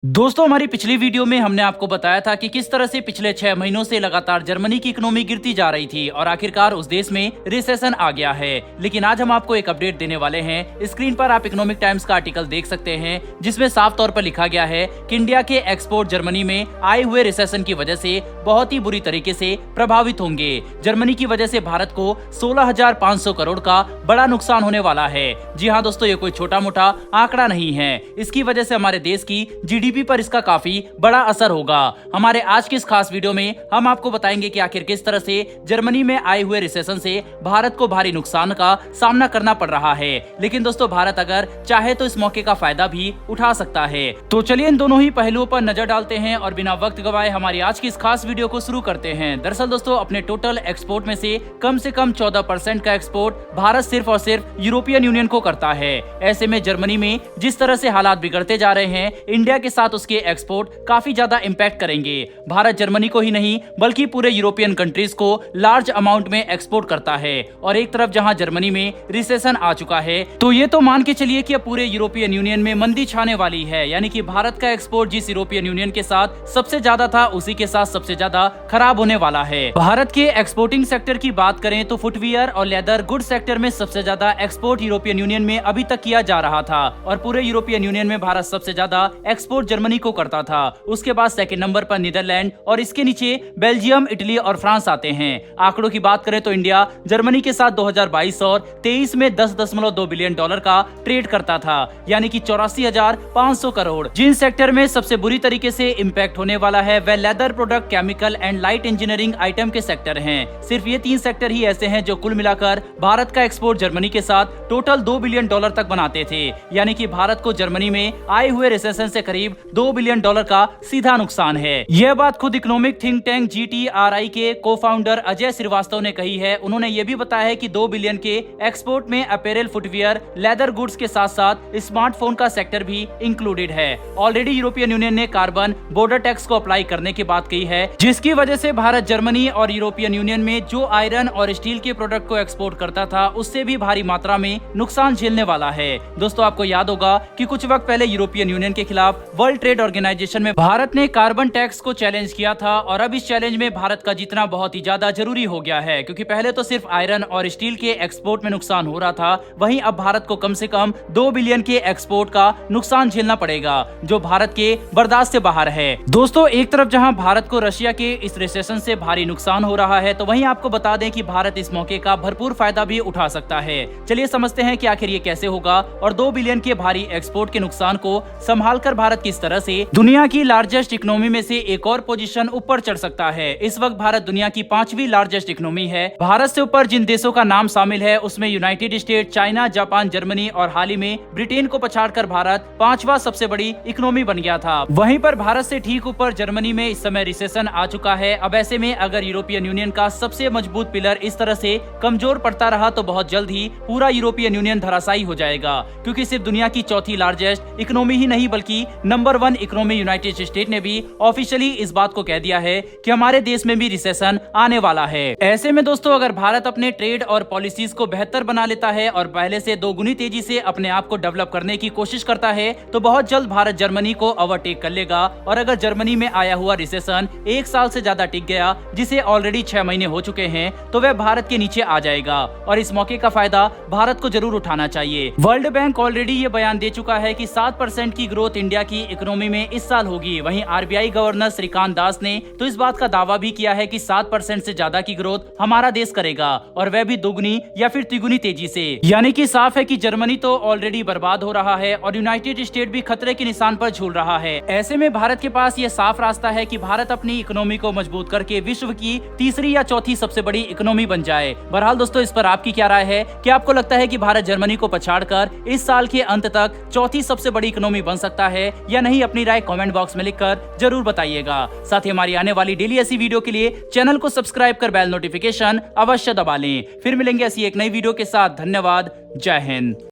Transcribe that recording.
दोस्तों, हमारी पिछली वीडियो में हमने आपको बताया था कि किस तरह से पिछले 6 महीनों से लगातार जर्मनी की इकोनॉमी गिरती जा रही थी और आखिरकार उस देश में रिसेशन आ गया है। लेकिन आज हम आपको एक अपडेट देने वाले हैं। स्क्रीन पर आप इकोनॉमिक टाइम्स का आर्टिकल देख सकते हैं, जिसमें साफ तौर पर लिखा गया है कि इंडिया के एक्सपोर्ट जर्मनी में आए हुए रिसेशन की वजह से बहुत ही बुरी तरीके से प्रभावित होंगे। जर्मनी की वजह से भारत को 16,500 करोड़ का बड़ा नुकसान होने वाला है। जी हाँ दोस्तों, ये कोई छोटा मोटा आंकड़ा नहीं है। इसकी वजह से हमारे देश की जीडीपी पर इसका काफी बड़ा असर होगा। हमारे आज की इस खास वीडियो में हम आपको बताएंगे कि आखिर किस तरह से जर्मनी में आए हुए रिसेशन से भारत को भारी नुकसान का सामना करना पड़ रहा है। लेकिन दोस्तों, भारत अगर चाहे तो इस मौके का फायदा भी उठा सकता है। तो चलिए इन दोनों ही पहलुओं पर नजर डालते हैं और बिना वक्त गवाए हमारी आज की इस खास वीडियो को शुरू करते हैं। दरअसल दोस्तों, अपने टोटल एक्सपोर्ट में से कम 14% का एक्सपोर्ट भारत सिर्फ और सिर्फ यूरोपियन यूनियन को करता है। ऐसे में जर्मनी में जिस तरह से हालात बिगड़ते जा रहे हैं, इंडिया के साथ उसके एक्सपोर्ट काफी ज्यादा इंपैक्ट करेंगे। भारत जर्मनी को ही नहीं बल्कि पूरे यूरोपियन कंट्रीज को लार्ज अमाउंट में एक्सपोर्ट करता है। और एक तरफ जहां जर्मनी में रिसेशन आ चुका है, तो ये तो मान के चलिए कि अब पूरे यूरोपियन यूनियन में मंदी छाने वाली है। यानी कि भारत का एक्सपोर्ट जिस यूरोपियन यूनियन के साथ सबसे ज्यादा था, उसी के साथ सबसे ज्यादा खराब होने वाला है। भारत के एक्सपोर्टिंग सेक्टर की बात करें तो फुटवियर और लेदर गुड सेक्टर में सबसे ज्यादा एक्सपोर्ट यूरोपियन यूनियन में अभी तक किया जा रहा था और पूरे यूरोपियन यूनियन में भारत सबसे ज्यादा एक्सपोर्ट जर्मनी को करता था। उसके बाद सेकंड नंबर पर नीदरलैंड और इसके नीचे बेल्जियम, इटली और फ्रांस आते हैं। आंकड़ों की बात करें तो इंडिया जर्मनी के साथ 2022 और 23 में $10.2 बिलियन का ट्रेड करता था, यानी कि 84,500 करोड़। जिन सेक्टर में सबसे बुरी तरीके से इम्पैक्ट होने वाला है वह leather product, chemical and light engineering item के सेक्टर हैं। सिर्फ ये 3 सेक्टर ही ऐसे हैं जो कुल मिलाकर भारत का एक्सपोर्ट जर्मनी के साथ टोटल $2 बिलियन तक बनाते थे। यानी कि भारत को जर्मनी में आए हुए रिसेशन से करीब $2 बिलियन का सीधा नुकसान है। यह बात खुद इकोनॉमिक थिंक टैंक GTRI के को फाउंडर अजय श्रीवास्तव ने कही है। उन्होंने ये भी बताया है कि 2 बिलियन के एक्सपोर्ट में अपैरल, फुटवियर, लेदर गुड्स के साथ साथ स्मार्टफोन का सेक्टर भी इंक्लूडेड है। ऑलरेडी यूरोपियन यूनियन ने कार्बन बॉर्डर टैक्स को अप्लाई करने की बात कही है, जिसकी वजह से भारत जर्मनी और यूरोपियन यूनियन में जो आयरन और स्टील के प्रोडक्ट को एक्सपोर्ट करता था, उससे भी भारी मात्रा में नुकसान झेलने वाला है। दोस्तों, आपको याद होगा कि कुछ वक्त पहले यूरोपियन यूनियन के खिलाफ वर्ल्ड ट्रेड ऑर्गेनाइजेशन में भारत ने कार्बन टैक्स को चैलेंज किया था और अब इस चैलेंज में भारत का जीतना बहुत ही ज्यादा जरूरी हो गया है, क्योंकि पहले तो सिर्फ आयरन और स्टील के एक्सपोर्ट में नुकसान हो रहा था, वहीं अब भारत को कम से कम 2 बिलियन के एक्सपोर्ट का नुकसान झेलना पड़ेगा, जो भारत के बर्दाश्त से बाहर है। दोस्तों, एक तरफ जहां भारत को रशिया के इस रिसेशन से भारी नुकसान हो रहा है, तो वहीं आपको बता दें कि भारत इस मौके का भरपूर फायदा भी उठा सकता है। चलिए समझते हैं कि आखिर ये कैसे होगा और 2 बिलियन के भारी एक्सपोर्ट के नुकसान को संभालकर भारत किस तरह से दुनिया की लार्जेस्ट इकोनॉमी में से एक और पोजीशन ऊपर चढ़ सकता है। इस वक्त भारत दुनिया की 5वीं लार्जेस्ट इकोनॉमी है। भारत से ऊपर जिन देशों का नाम शामिल है उसमें United state, China, Japan, Germany और हाल ही में ब्रिटेन को पछाड़कर भारत 5वां सबसे बड़ी इकोनॉमी बन गया था। वहीं पर भारत से ठीक ऊपर जर्मनी में इस समय रिसेशन आ चुका है। अब ऐसे में अगर यूरोपियन यूनियन का सबसे मजबूत पिलर इस तरह से कमजोर पड़ता रहा तो बहुत जल्द ही पूरा यूरोपियन यूनियन धराशायी हो जाएगा, क्योंकि सिर्फ दुनिया की 4थी लार्जेस्ट इकोनॉमी ही नहीं बल्कि नंबर 1 इकोनॉमी यूनाइटेड स्टेट ने भी ऑफिशियली इस बात को कह दिया है कि हमारे देश में भी रिसेशन आने वाला है। ऐसे में दोस्तों, अगर भारत अपने ट्रेड और पॉलिसीज को बेहतर बना लेता है और पहले से 2 गुनी तेजी से अपने आप को डेवलप करने की कोशिश करता है, तो बहुत जल्द भारत जर्मनी को ओवरटेक कर लेगा। और अगर जर्मनी में आया हुआ रिसेशन 1 साल से ज्यादा टिक गया, जिसे ऑलरेडी 6 महीने हो चुके हैं, तो वह भारत के नीचे आ जाएगा और इस मौके का फायदा भारत को जरूर उठाना चाहिए। वर्ल्ड बैंक ऑलरेडी ये बयान दे चुका है कि 7% की ग्रोथ इंडिया की इकोनॉमी में इस साल होगी। वहीं RBI गवर्नर श्रीकांत दास ने तो इस बात का दावा भी किया है कि 7% से ज्यादा की ग्रोथ हमारा देश करेगा, और वह भी दोगुनी या फिर तिगुनी तेजी से। यानी कि साफ है कि जर्मनी तो ऑलरेडी बर्बाद हो रहा है और यूनाइटेड स्टेट भी खतरे के निशान पर झूल रहा है। ऐसे में भारत के पास ये साफ रास्ता है कि भारत अपनी इकोनॉमी को मजबूत करके विश्व की 3री या 4थी सबसे बड़ी इकोनॉमी बन जाए। बहरहाल दोस्तों, इस पर आपकी क्या राय है? क्या आपको लगता है कि भारत जर्मनी को पछाड़कर इस साल के अंत तक 4थी सबसे बड़ी इकोनॉमी बन सकता है या नहीं? अपनी राय कमेंट बॉक्स में लिखकर जरूर बताइएगा। साथ ही हमारी आने वाली डेली ऐसी वीडियो के लिए चैनल को सब्सक्राइब कर बेल नोटिफिकेशन अवश्य दबा लें। फिर मिलेंगे ऐसी एक नई वीडियो के साथ। धन्यवाद। जय हिंद।